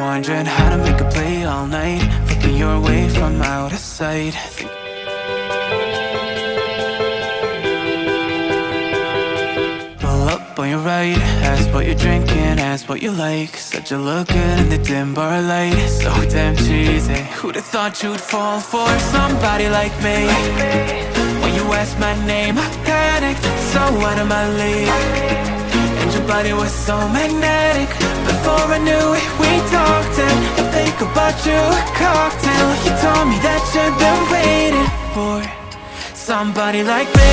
Wondering how to make a play all night, looking your way from out of sight. Pull up on your right, ask what you're drinking, ask what you like. Said you look good in the dim bar light, so damn cheesy. Who'd have thought you'd fall for somebody like me? When you asked my name, I panicked, so out of my league. And your body was so magnetic. Before I knew it, we talked, and I think about you a cocktail. You told me that you've been waiting for somebody like me.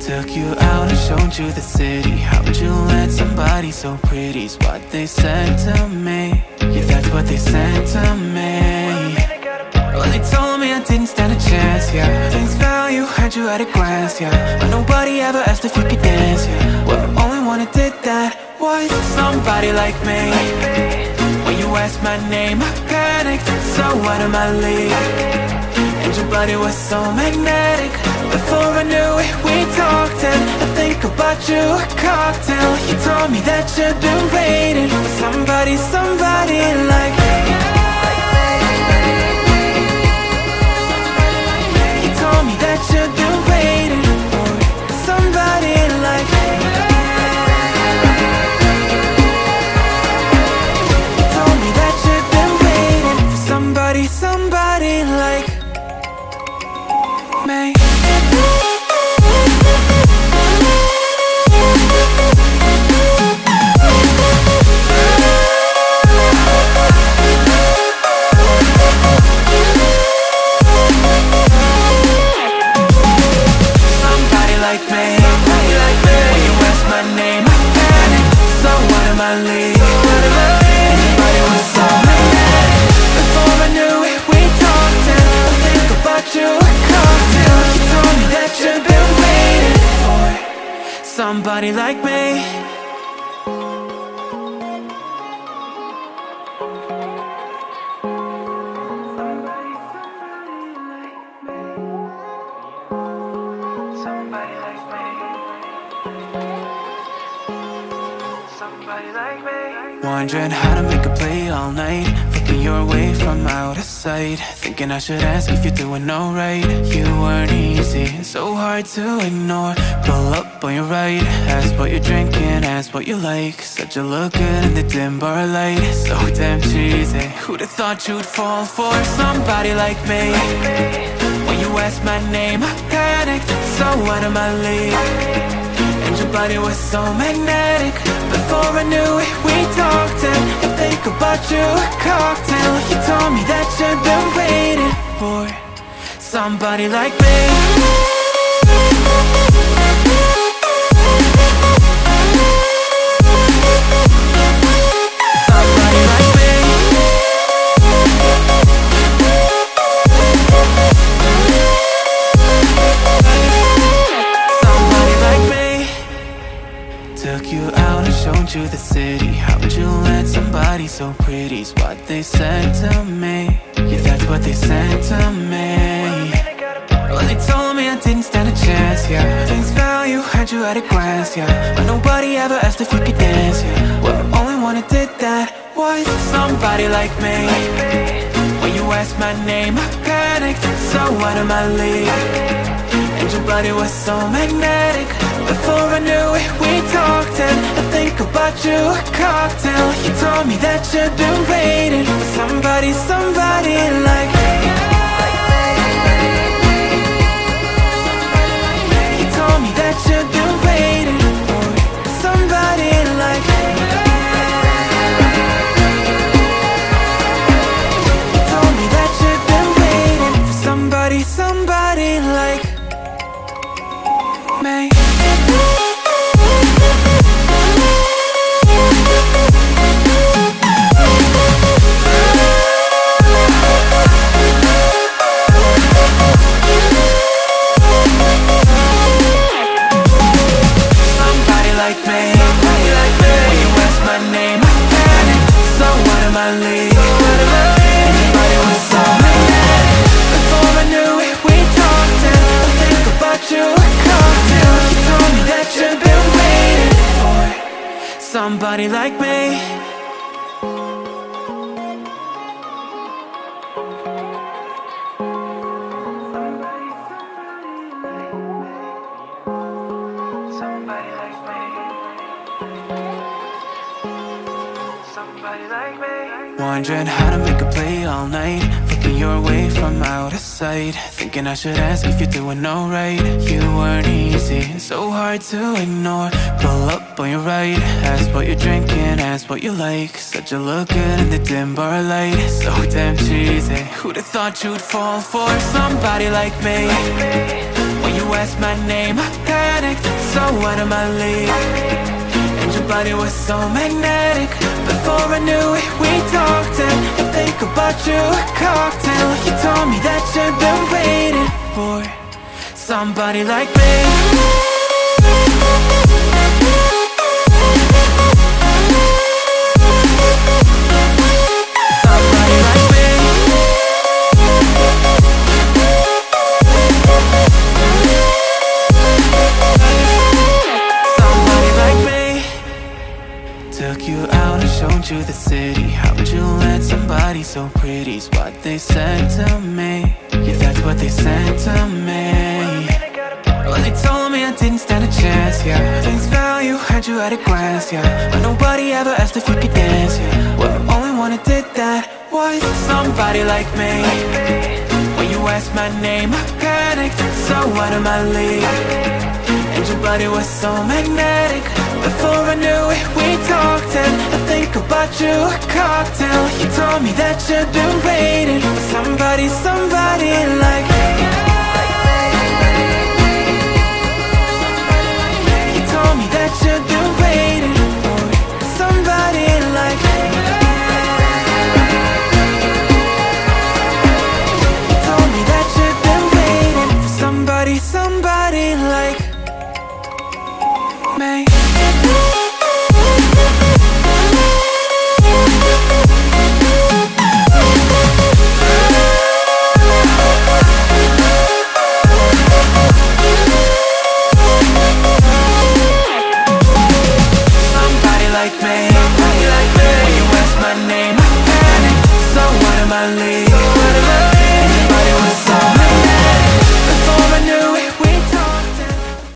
Took you out and showed you the city. How'd you let somebody so pretty's what they said to me? Yeah, that's what they said to me. Well, they told me I didn't stand a chance, yeah. Face value, had you at a glance, yeah. But nobody ever asked if you could dance, yeah. Well, only one who did that was somebody like me. When you asked my name, I panicked, so out of my league. And your body was so magnetic. Before I knew it, we talked, and I think about you a cocktail. You told me that you've been waiting for somebody like me. You told me that you've been waiting for somebody like me. You told me that you've been waiting for somebody like me. Somebody like me. Somebody like me. Somebody like me. Wondering how to make a play all night, looking your way from out of sight. Thinking I should ask if you're doing alright. You weren't easy, so hard to ignore. Pull up on your right, ask what you're drinking, ask what you like. Said you look good in the dim bar light, so damn cheesy. Who'd have thought you'd fall for somebody like me? When you asked my name, I panicked, so out of my league. And your body was so magnetic. Before I knew it, we talked, and I think about you a cocktail. You told me that you've been waiting for somebody like me. Took you out and showed you the city. How'd you let somebody so pretty's what they said to me? Yeah, that's what they said to me. Well, they told me I didn't stand a chance, yeah. Face value, had you at a glance, yeah. But nobody ever asked if you could dance, yeah. Well, only one who did that was somebody like me. When you asked my name, I panicked, so out of my league. And your body was so magnetic. Before I knew it, we talked, and I think about you a cocktail. You told me that you've been waiting for somebody like me. You told me that you've been waiting for somebody like me. You told me that you've been waiting for somebody like me. somebody like me. Somebody like me. Somebody like me. Wondering how to make a play all night, looking your way from out of sight, thinking I should ask if you're doing alright. You weren't easy, so hard to ignore. Pull up on your right, ask what you're drinking, ask what you like. Said you look good in the dim bar light, so damn cheesy. Who'd have thought you'd fall for somebody like me? When you asked my name, I panicked, so out of my league. And your body was so magnetic. Before I knew it, we talked, and I think about you a cocktail. You told me that you've been waiting for somebody like me. Somebody like me. Somebody like me. Took you out and showed you the city. How'd you let somebody so pretty's what they said to me? Yeah, that's what they said to me. Well, they told me I didn't stand a chance, yeah. Face value, had you at a glance, yeah. But nobody ever asked if you could dance, yeah. Well, only one who did that was somebody like me. When you asked my name, I panicked, so out of my league. And your body was so magnetic. Before I knew it, we talked, and I think about you a cocktail. You told me that you've been waiting